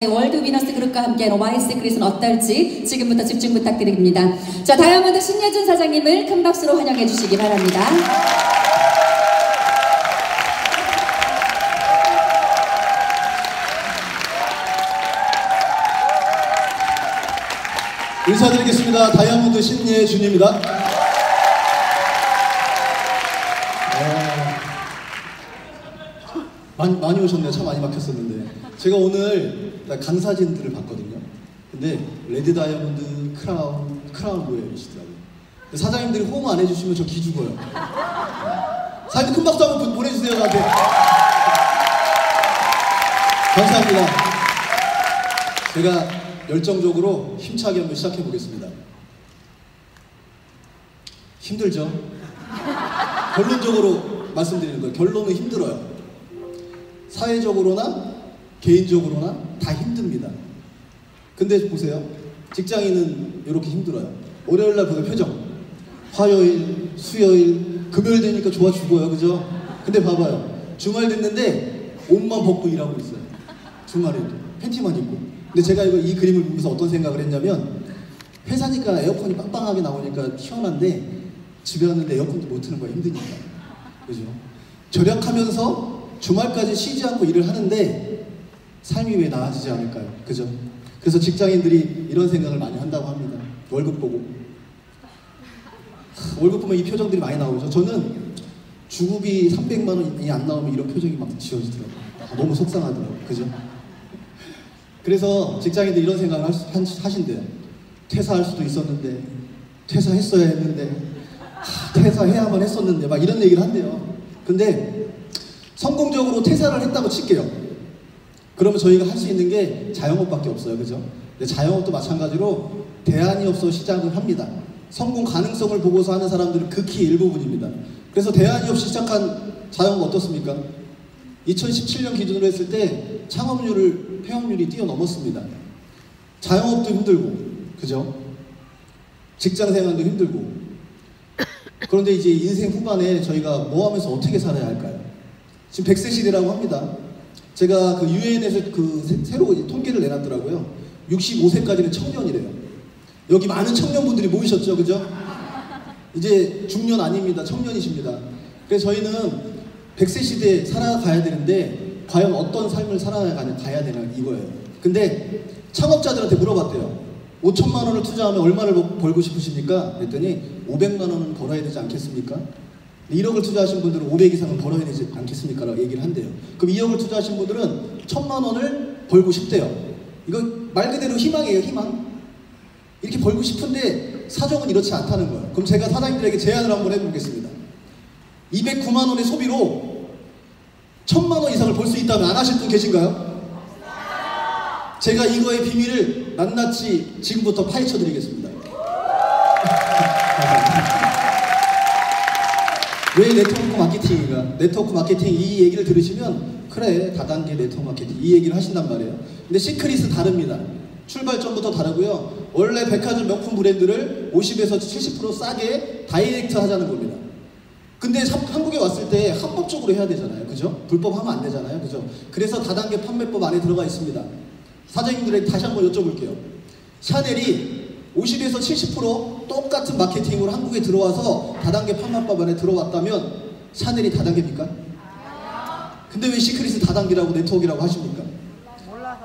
월드 위너스 그룹과 함께하는 와이시크릿은 어떨지 지금부터 집중 부탁드립니다. 자, 다이아몬드 신예준 사장님을 큰 박수로 환영해 주시기 바랍니다. 인사드리겠습니다. 다이아몬드 신예준입니다. 많이 오셨네요. 차 많이 막혔었는데. 제가 오늘 강사진들을 봤거든요. 근데 레드 다이아몬드, 크라운 로얄이시더라고요. 사장님들이 호응 안 해주시면 저 기죽어요. 사장님 큰 박수 한번 보내주세요, 저한테. 감사합니다. 제가 열정적으로 힘차게 한번 시작해 보겠습니다. 힘들죠? 결론적으로 말씀드리는 거예요. 결론은 힘들어요. 사회적으로나 개인적으로나 다 힘듭니다. 근데 보세요. 직장인은 이렇게 힘들어요. 월요일날 보는 표정. 화요일, 수요일, 금요일 되니까 좋아 죽어요. 그죠? 근데 봐봐요. 주말 됐는데 옷만 벗고 일하고 있어요. 주말에도. 팬티만 입고. 근데 제가 이 그림을 보면서 어떤 생각을 했냐면, 회사니까 에어컨이 빵빵하게 나오니까 시원한데 집에 왔는데 에어컨도 못 트는 거야. 힘드니까. 그죠? 절약하면서 주말까지 쉬지 않고 일을 하는데 삶이 왜 나아지지 않을까요? 그죠? 그래서 직장인들이 이런 생각을 많이 한다고 합니다. 월급 보고. 월급 보면 이 표정들이 많이 나오죠. 저는 주급이 300만 원이 안 나오면 이런 표정이 막 지어지더라고요. 너무 속상하더라고요. 그죠? 그래서 직장인들이 이런 생각을 하신대요. 퇴사할 수도 있었는데, 퇴사했어야 했는데, 퇴사해야만 했었는데, 막 이런 얘기를 한대요. 근데 성공적으로 퇴사를 했다고 칠게요. 그러면 저희가 할 수 있는 게 자영업밖에 없어요. 그죠? 근데 자영업도 마찬가지로 대안이 없어 시작을 합니다. 성공 가능성을 보고서 하는 사람들은 극히 일부분입니다. 그래서 대안이 없이 시작한 자영업 어떻습니까? 2017년 기준으로 했을 때 창업률을, 폐업률이 뛰어넘었습니다. 자영업도 힘들고, 그죠? 직장생활도 힘들고. 그런데 이제 인생 후반에 저희가 뭐 하면서 어떻게 살아야 할까요? 지금 100세 시대라고 합니다. 제가 그 유엔에서 새로 통계를 내놨더라고요. 65세까지는 청년이래요. 여기 많은 청년분들이 모이셨죠, 그죠? 이제 중년 아닙니다. 청년이십니다. 그래서 저희는 100세 시대에 살아가야 되는데 과연 어떤 삶을 살아가야 되나 이거예요. 근데 창업자들한테 물어봤대요. 5천만 원을 투자하면 얼마를 벌고 싶으십니까? 그랬더니 500만 원은 벌어야 되지 않겠습니까? 1억을 투자하신 분들은 500 이상은 벌어야 되지 않겠습니까? 라고 얘기를 한대요. 그럼 2억을 투자하신 분들은 1000만 원을 벌고 싶대요. 이거 말 그대로 희망이에요, 희망. 이렇게 벌고 싶은데 사정은 이렇지 않다는 거예요. 그럼 제가 사장님들에게 제안을 한번 해보겠습니다. 209만 원의 소비로 1000만 원 이상을 벌 수 있다면 안 하실 분 계신가요? 제가 이거의 비밀을 낱낱이 지금부터 파헤쳐 드리겠습니다. 왜 네트워크 마케팅인가? 네트워크 마케팅 이 얘기를 들으시면 그래 다단계 네트워크 마케팅 이 얘기를 하신단 말이에요. 근데 시크릿은 다릅니다. 출발점부터 다르고요. 원래 백화점 명품 브랜드를 50에서 70% 싸게 다이렉트 하자는 겁니다. 근데 한국에 왔을 때 합법적으로 해야 되잖아요. 그죠? 불법하면 안 되잖아요. 그죠? 그래서 다단계 판매법 안에 들어가 있습니다. 사장님들에게 다시 한번 여쭤볼게요. 샤넬이 50에서 70% 똑같은 마케팅으로 한국에 들어와서 다단계 판매법 안에 들어왔다면 샤넬이 다단계입니까? 근데 왜 시크릿은 다단계라고 네트워크라고 하십니까?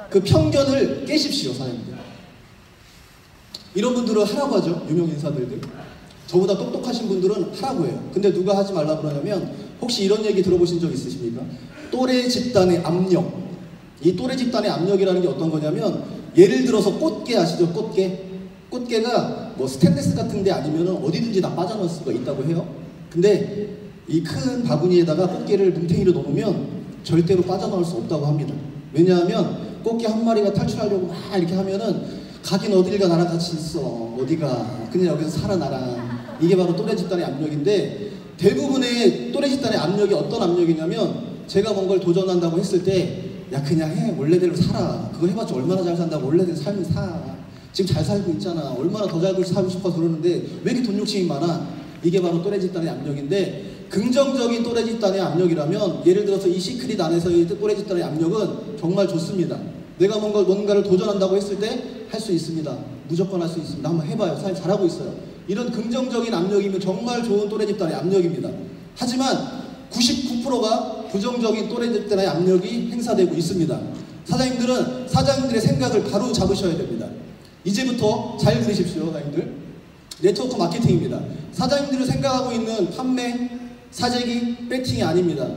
그 편견을 깨십시오, 사장님들. 이런 분들은 하라고 하죠. 유명 인사들들. 저보다 똑똑하신 분들은 하라고 해요. 근데 누가 하지 말라고 그러냐면 혹시 이런 얘기 들어보신 적 있으십니까? 또래 집단의 압력. 이 또래 집단의 압력이라는 게 어떤 거냐면 예를 들어서 꽃게 아시죠? 꽃게. 꽃게가 뭐 스테인리스 같은 데 아니면 어디든지 다 빠져나올 수가 있다고 해요. 근데 이 큰 바구니에다가 꽃게를 뭉탱이로 넣으면 절대로 빠져나올 수 없다고 합니다. 왜냐하면 꽃게 한 마리가 탈출하려고 막 이렇게 하면은 가긴 어딜 가 나랑 같이 있어. 어디가. 그냥 여기서 살아 나랑. 이게 바로 또래 집단의 압력인데 대부분의 또래 집단의 압력이 어떤 압력이냐면 제가 뭔가를 도전한다고 했을 때 야 그냥 해. 원래대로 살아. 그거 해봤자 얼마나 잘 산다고. 원래대로 삶을 사. 지금 잘 살고 있잖아. 얼마나 더 잘 살고 싶어서 그러는데 왜 이렇게 돈 욕심이 많아? 이게 바로 또래 집단의 압력인데 긍정적인 또래 집단의 압력이라면 예를 들어서 이 시크릿 안에서의 또래 집단의 압력은 정말 좋습니다. 내가 뭔가를 도전한다고 했을 때 할 수 있습니다. 무조건 할 수 있습니다. 한번 해봐요. 사실 잘하고 있어요. 이런 긍정적인 압력이면 정말 좋은 또래 집단의 압력입니다. 하지만 99%가 부정적인 또래 집단의 압력이 행사되고 있습니다. 사장님들은 사장님들의 생각을 바로 잡으셔야 됩니다. 이제부터 잘 들으십시오, 사장님들. 네트워크 마케팅입니다. 사장님들이 생각하고 있는 판매, 사재기, 배팅이 아닙니다.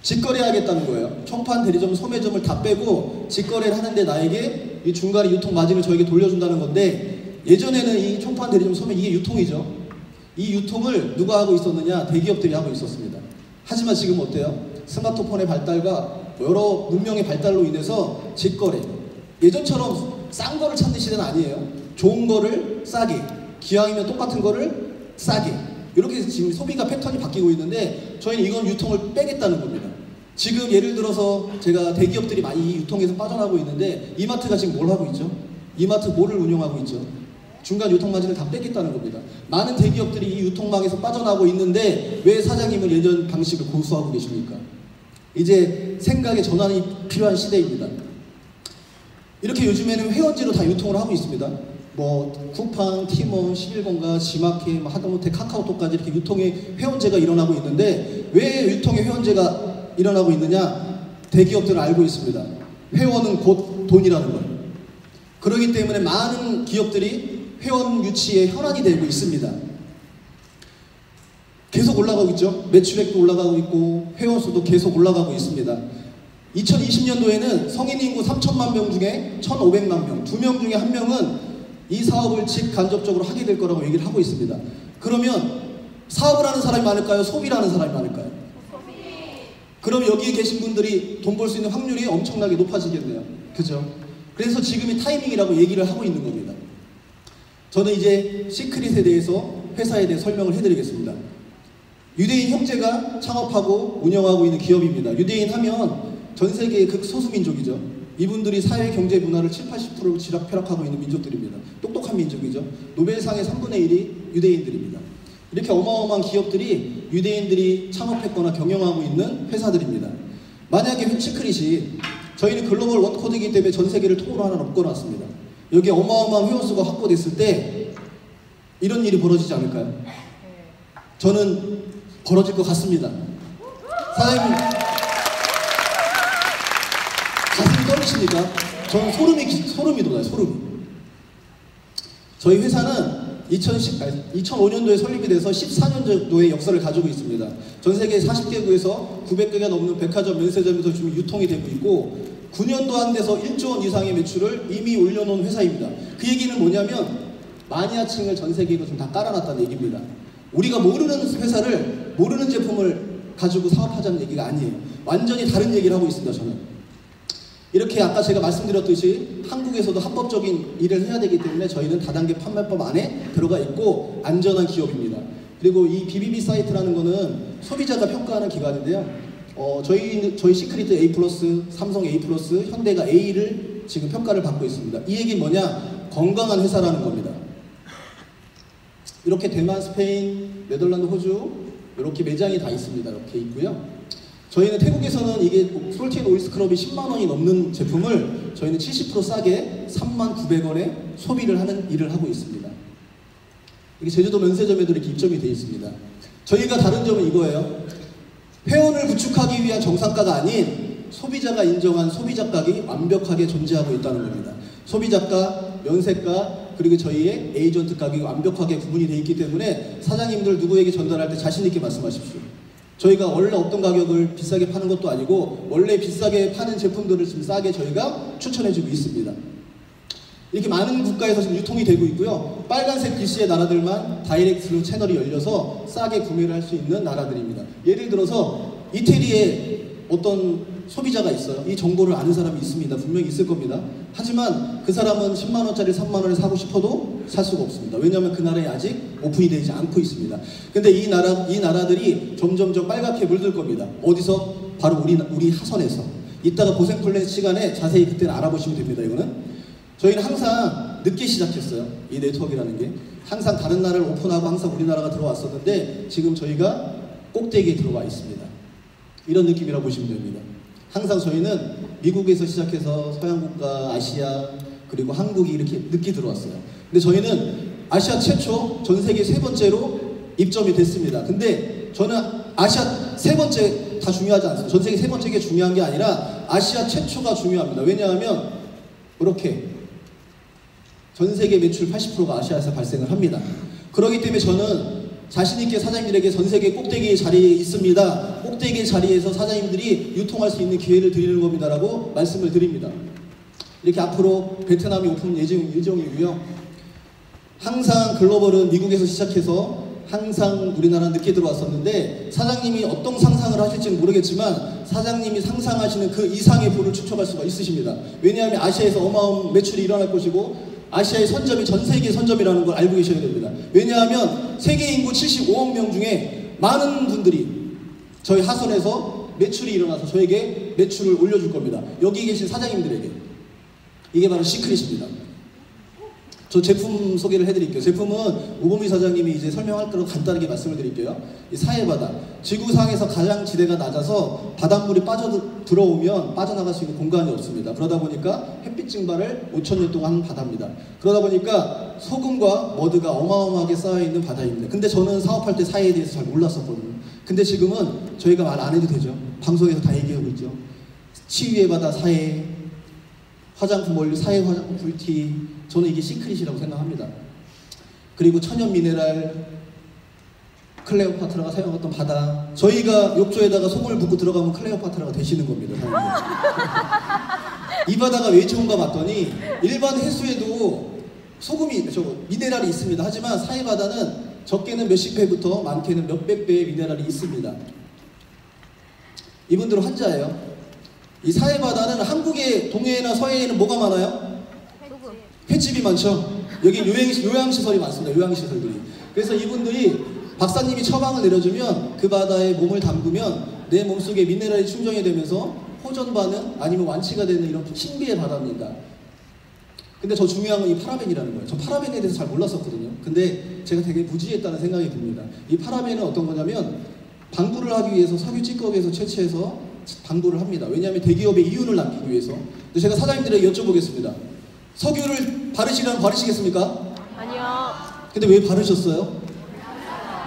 직거래하겠다는 거예요. 총판, 대리점, 소매점을 다 빼고 직거래를 하는데 나에게 이 중간에 유통 마진을 저에게 돌려준다는 건데, 예전에는 이 총판, 대리점, 소매 이게 유통이죠. 이 유통을 누가 하고 있었느냐? 대기업들이 하고 있었습니다. 하지만 지금 어때요? 스마트폰의 발달과 여러 문명의 발달로 인해서 직거래, 예전처럼 싼 거를 찾는 시대는 아니에요. 좋은 거를 싸게, 기왕이면 똑같은 거를 싸게, 이렇게 해서 지금 소비가 패턴이 바뀌고 있는데, 저희는 이건 유통을 빼겠다는 겁니다. 지금 예를 들어서 제가 대기업들이 많이 이 유통에서 빠져나가고 있는데, 이마트가 지금 뭘 하고 있죠? 이마트 뭐를 운영하고 있죠? 중간 유통마진을 다 뺏겠다는 겁니다. 많은 대기업들이 이 유통망에서 빠져나가고 있는데 왜 사장님은 예전 방식을 고수하고 계십니까? 이제 생각의 전환이 필요한 시대입니다. 이렇게 요즘에는 회원제로 다 유통을 하고 있습니다. 뭐 쿠팡, 티몬, 11건가, 지마켓, 하다못해 카카오톡까지 이렇게 유통의 회원제가 일어나고 있는데, 왜 유통의 회원제가 일어나고 있느냐? 대기업들은 알고 있습니다. 회원은 곧 돈이라는 걸. 그렇기 때문에 많은 기업들이 회원 유치에 현안이 되고 있습니다. 계속 올라가고 있죠. 매출액도 올라가고 있고 회원 수도 계속 올라가고 있습니다. 2020년도에는 성인 인구 3천만 명 중에 1,500만 명, 2명 중에 1명은 이 사업을 직간접적으로 하게 될 거라고 얘기를 하고 있습니다. 그러면 사업을 하는 사람이 많을까요? 소비를 하는 사람이 많을까요? 소비. 그럼 여기에 계신 분들이 돈 벌 수 있는 확률이 엄청나게 높아지겠네요. 그죠? 그래서 지금이 타이밍이라고 얘기를 하고 있는 겁니다. 저는 이제 시크릿에 대해서, 회사에 대해 설명을 해드리겠습니다. 유대인 형제가 창업하고 운영하고 있는 기업입니다. 유대인 하면 전 세계의 극소수민족이죠. 이분들이 사회, 경제, 문화를 70~80%를 쥐락펴락하고 있는 민족들입니다. 똑똑한 민족이죠. 노벨상의 3분의 1이 유대인들입니다. 이렇게 어마어마한 기업들이 유대인들이 창업했거나 경영하고 있는 회사들입니다. 만약에 시크릿이, 저희는 글로벌 원코드이기 때문에 전 세계를 통으로 하나 묶어놨습니다. 여기에 어마어마한 회원수가 확보됐을 때 이런 일이 벌어지지 않을까요? 저는 벌어질 것 같습니다. 사장님, 가슴이 떨리십니까? 저는 소름이 돋아요. 소름이. 저희 회사는 2005년도에 설립이 돼서 14년 정도의 역사를 가지고 있습니다. 전 세계 40개국에서 900개가 넘는 백화점, 면세점에서 지금 유통이 되고 있고, 9년도 안 돼서 1조 원 이상의 매출을 이미 올려놓은 회사입니다. 그 얘기는 뭐냐면 마니아층을 전 세계로 좀 다 깔아놨다는 얘기입니다. 우리가 모르는 회사를, 모르는 제품을 가지고 사업하자는 얘기가 아니에요. 완전히 다른 얘기를 하고 있습니다. 저는 이렇게 아까 제가 말씀드렸듯이 한국에서도 합법적인 일을 해야 되기 때문에 저희는 다단계 판매법 안에 들어가 있고 안전한 기업입니다. 그리고 이 BBB 사이트라는 거는 소비자가 평가하는 기관인데요. 저희 시크릿 A+, 삼성 A+, 현대가 A를 지금 평가를 받고 있습니다. 이 얘기는 뭐냐? 건강한 회사라는 겁니다. 이렇게 대만, 스페인, 네덜란드, 호주 이렇게 매장이 다 있습니다. 이렇게 있고요. 저희는 태국에서는 이게 솔티앤 오일 스크럽이 10만 원이 넘는 제품을 저희는 70% 싸게 39,900원에 소비를 하는 일을 하고 있습니다. 이게 제주도 면세점에도 이렇게 입점이 되어 있습니다. 저희가 다른 점은 이거예요. 회원을 구축하기 위한 정상가가 아닌 소비자가 인정한 소비자가격이 완벽하게 존재하고 있다는 겁니다. 소비자가, 면세가, 그리고 저희의 에이전트 가격이 완벽하게 구분이 되어 있기 때문에 사장님들 누구에게 전달할 때 자신 있게 말씀하십시오. 저희가 원래 어떤 가격을 비싸게 파는 것도 아니고 원래 비싸게 파는 제품들을 지금 싸게 저희가 추천해주고 있습니다. 이렇게 많은 국가에서 지금 유통이 되고 있고요. 빨간색 글씨의 나라들만 다이렉트로 채널이 열려서 싸게 구매를 할 수 있는 나라들입니다. 예를 들어서 이태리에 어떤 소비자가 있어요. 이 정보를 아는 사람이 있습니다. 분명히 있을 겁니다. 하지만 그 사람은 10만 원짜리 3만 원에 사고 싶어도 살 수가 없습니다. 왜냐하면 그 나라에 아직 오픈이 되지 않고 있습니다. 근데 이 나라들이 점점점 빨갛게 물들 겁니다. 어디서? 바로 우리 하선에서. 이따가 고생 플랜 시간에 자세히 그때는 알아보시면 됩니다. 이거는 저희는 항상 늦게 시작했어요. 이 네트워크라는 게 항상 다른 나라를 오픈하고 항상 우리나라가 들어왔었는데 지금 저희가 꼭대기에 들어와 있습니다. 이런 느낌이라고 보시면 됩니다. 항상 저희는 미국에서 시작해서 서양국가, 아시아, 그리고 한국이 이렇게 늦게 들어왔어요. 근데 저희는 아시아 최초, 전 세계 세 번째로 입점이 됐습니다. 근데 저는 아시아 세 번째 다 중요하지 않습니다. 전 세계 세 번째가 중요한 게 아니라 아시아 최초가 중요합니다. 왜냐하면 이렇게 전 세계 매출 80%가 아시아에서 발생을 합니다. 그렇기 때문에 저는 자신있게 사장님들에게 전 세계 꼭대기 자리에 있습니다. 꼭대기 자리에서 사장님들이 유통할 수 있는 기회를 드리는 겁니다라고 말씀을 드립니다. 이렇게 앞으로 베트남이 오픈 예정이고요. 항상 글로벌은 미국에서 시작해서 항상 우리나라 늦게 들어왔었는데 사장님이 어떤 상상을 하실지는 모르겠지만 사장님이 상상하시는 그 이상의 부를 축적할 수가 있으십니다. 왜냐하면 아시아에서 어마어마한 매출이 일어날 것이고 아시아의 선점이 전 세계 선점이라는 걸 알고 계셔야 됩니다. 왜냐하면 세계 인구 75억 명 중에 많은 분들이 저희 하선에서 매출이 일어나서 저에게 매출을 올려줄 겁니다. 여기 계신 사장님들에게. 이게 바로 시크릿입니다. 저 제품 소개를 해드릴게요. 제품은 오범희 사장님이 이제 설명할 거로 간단하게 말씀을 드릴게요. 이 사해바다, 지구상에서 가장 지대가 낮아서 바닷물이 들어오면 빠져나갈 수 있는 공간이 없습니다. 그러다 보니까 햇빛 증발을 5,000년 동안 한 바다입니다. 그러다 보니까 소금과 머드가 어마어마하게 쌓여있는 바다입니다. 근데 저는 사업할 때 사해에 대해서 잘 몰랐었거든요. 근데 지금은 저희가 말 안 해도 되죠. 방송에서 다 얘기하고 있죠. 치유의 바다 사해, 화장품 원료, 사해 화장품 뷰티, 저는 이게 시크릿이라고 생각합니다. 그리고 천연 미네랄, 클레오파트라가 사용했던 바다, 저희가 욕조에다가 소금을 붓고 들어가면 클레오파트라가 되시는 겁니다. 이 바다가 왜 좋은가 봤더니 일반 해수에도 소금이, 미네랄이 있습니다. 하지만 사해 바다는 적게는 몇십 배부터 많게는 몇백 배의 미네랄이 있습니다. 이분들은 환자예요. 이 사해 바다는 한국의 동해나 서해에는 뭐가 많아요? 횟집이 많죠. 여기 요양시설이 많습니다. 요양시설들이. 그래서 이분들이 박사님이 처방을 내려주면 그 바다에 몸을 담그면 내 몸속에 미네랄이 충전이 되면서 호전 반응 아니면 완치가 되는 이런 신비의 바다입니다. 근데 저 중요한 건 이 파라벤이라는 거예요. 저 파라벤에 대해서 잘 몰랐었거든요. 근데 제가 되게 무지했다는 생각이 듭니다. 이 파라벤은 어떤 거냐면 방부를 하기 위해서 석유 찌꺼기에서 채취해서 방부를 합니다. 왜냐하면 대기업의 이윤을 남기기 위해서. 근데 제가 사장님들에게 여쭤보겠습니다. 석유를 바르시려면 바르시겠습니까? 아니요. 근데 왜 바르셨어요?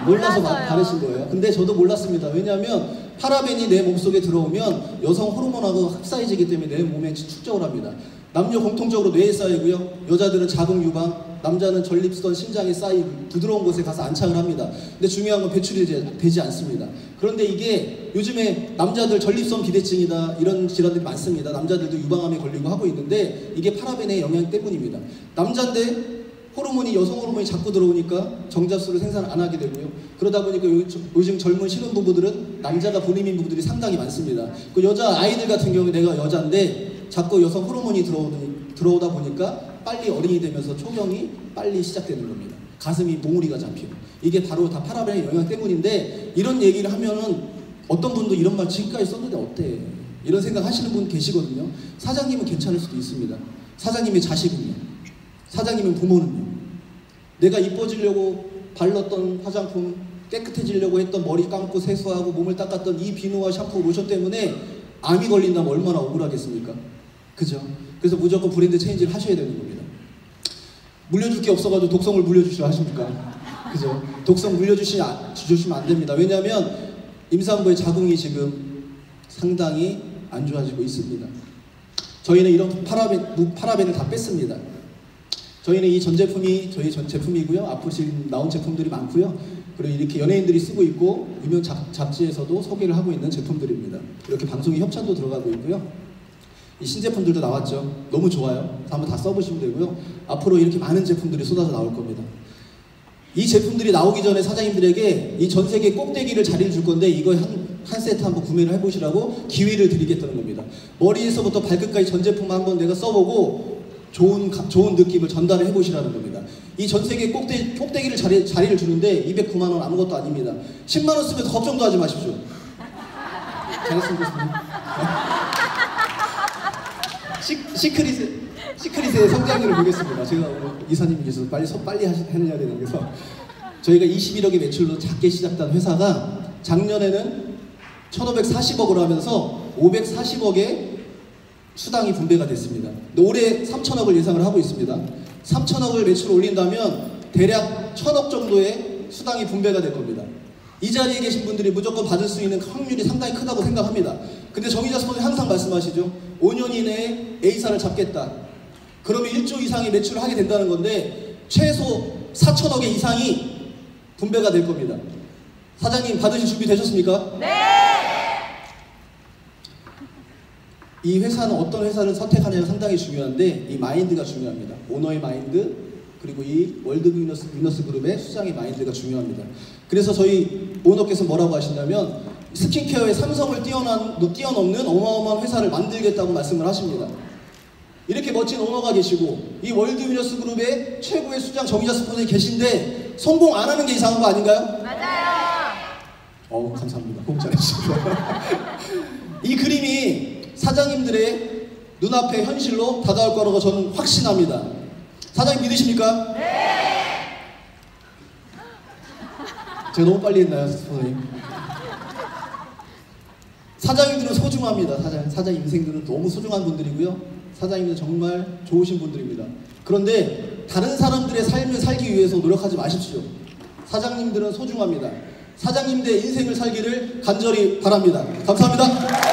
몰라서 몰랐어요. 바르신 거예요. 근데 저도 몰랐습니다. 왜냐하면 파라벤이 내 몸속에 들어오면 여성 호르몬하고 흡사해지기 때문에 내 몸에 축적을 합니다. 남녀 공통적으로 뇌에 쌓이고요. 여자들은 자궁 유방, 남자는 전립선, 심장에 쌓이고 부드러운 곳에 가서 안착을 합니다. 근데 중요한 건 배출이 되지 않습니다. 그런데 이게 요즘에 남자들 전립선 비대증이다 이런 질환들이 많습니다. 남자들도 유방암에 걸리고 하고 있는데 이게 파라벤의 영향 때문입니다. 남자인데 호르몬이 여성 호르몬이 자꾸 들어오니까 정잡수를 생산 안 하게 되고요. 그러다 보니까 요즘 젊은 신혼부부들은 남자가 본인인 부부들이 상당히 많습니다. 그 여자 아이들 같은 경우에 내가 여자인데 자꾸 여성 호르몬이 들어오다 보니까 빨리 어린이 되면서 초경이 빨리 시작되는 겁니다. 가슴이 몽우리가 잡히고. 이게 바로 다 파라벤의 영향 때문인데 이런 얘기를 하면은 어떤 분도 이런 말 지금까지 썼는데 어때? 이런 생각 하시는 분 계시거든요. 사장님은 괜찮을 수도 있습니다. 사장님의 자식은요. 사장님은 부모는요. 내가 이뻐지려고 발랐던 화장품, 깨끗해지려고 했던 머리 감고 세수하고 몸을 닦았던 이 비누와 샴푸, 로션 때문에 암이 걸린다면 얼마나 억울하겠습시니까 그죠? 그래서 무조건 브랜드 체인지를 하셔야 되는 겁니다. 물려줄 게 없어가지고 독성을 물려주시려 하십니까? 그죠? 독성 물려주시면 안 됩니다. 왜냐하면 임산부의 자궁이 지금 상당히 안 좋아지고 있습니다. 저희는 이런 파라벤을 다 뺐습니다. 저희는 이 전 제품이 저희 전 제품이고요. 앞으로 지금 나온 제품들이 많고요. 그리고 이렇게 연예인들이 쓰고 있고 유명 잡지에서도 소개를 하고 있는 제품들입니다. 이렇게 방송에 협찬도 들어가고 있고요. 이 신제품들도 나왔죠. 너무 좋아요. 한번 다 써보시면 되고요. 앞으로 이렇게 많은 제품들이 쏟아져 나올 겁니다. 이 제품들이 나오기 전에 사장님들에게 이 전 세계 꼭대기를 자리를 줄 건데 이거 한 세트 한번 구매를 해보시라고 기회를 드리겠다는 겁니다. 머리에서부터 발끝까지 전 제품 한번 내가 써보고 좋은 느낌을 전달을 해보시라는 겁니다. 이 전 세계 꼭대기를 자리를 주는데 209만 원 아무것도 아닙니다. 10만 원 쓰면 걱정도 하지 마십시오. 잘했습니다. 시크릿의 성장률을 보겠습니다. 제가 오늘 이사님께서 빨리 해내야 되는 그래서 저희가 21억의 매출로 작게 시작한 회사가 작년에는 1,540억을 하면서 540억의 수당이 분배가 됐습니다. 근데 올해 3천억을 예상을 하고 있습니다. 3천억을 매출을 올린다면 대략 1,000억 정도의 수당이 분배가 될 겁니다. 이 자리에 계신 분들이 무조건 받을 수 있는 확률이 상당히 크다고 생각합니다. 근데 정의자 스폰서는 항상 말씀하시죠. 5년 이내에 A사를 잡겠다. 그러면 1조 이상의 매출을 하게 된다는 건데 최소 4천억의 이상이 분배가 될 겁니다. 사장님 받으실 준비 되셨습니까? 네! 이 회사는 어떤 회사를 선택하냐가 상당히 중요한데 이 마인드가 중요합니다. 오너의 마인드 그리고 이 월드 위너스 그룹의 수장의 마인드가 중요합니다. 그래서 저희 오너께서 뭐라고 하시냐면 스킨케어의 삼성을 뛰어넘는 어마어마한 회사를 만들겠다고 말씀을 하십니다. 이렇게 멋진 오너가 계시고 이 월드 위너스 그룹의 최고의 수장 정의자 스폰서에 계신데 성공 안 하는 게 이상한 거 아닌가요? 맞아요. 감사합니다. 공짜해 주시고 이 그림이 사장님들의 눈앞에 현실로 다가올 거라고 저는 확신합니다. 사장님 믿으십니까? 네! 제가 너무 빨리 했나요, 선생님? 사장님들은 소중합니다. 사장 인생들은 너무 소중한 분들이고요. 사장님들은 정말 좋으신 분들입니다. 그런데 다른 사람들의 삶을 살기 위해서 노력하지 마십시오. 사장님들은 소중합니다. 사장님들의 인생을 살기를 간절히 바랍니다. 감사합니다.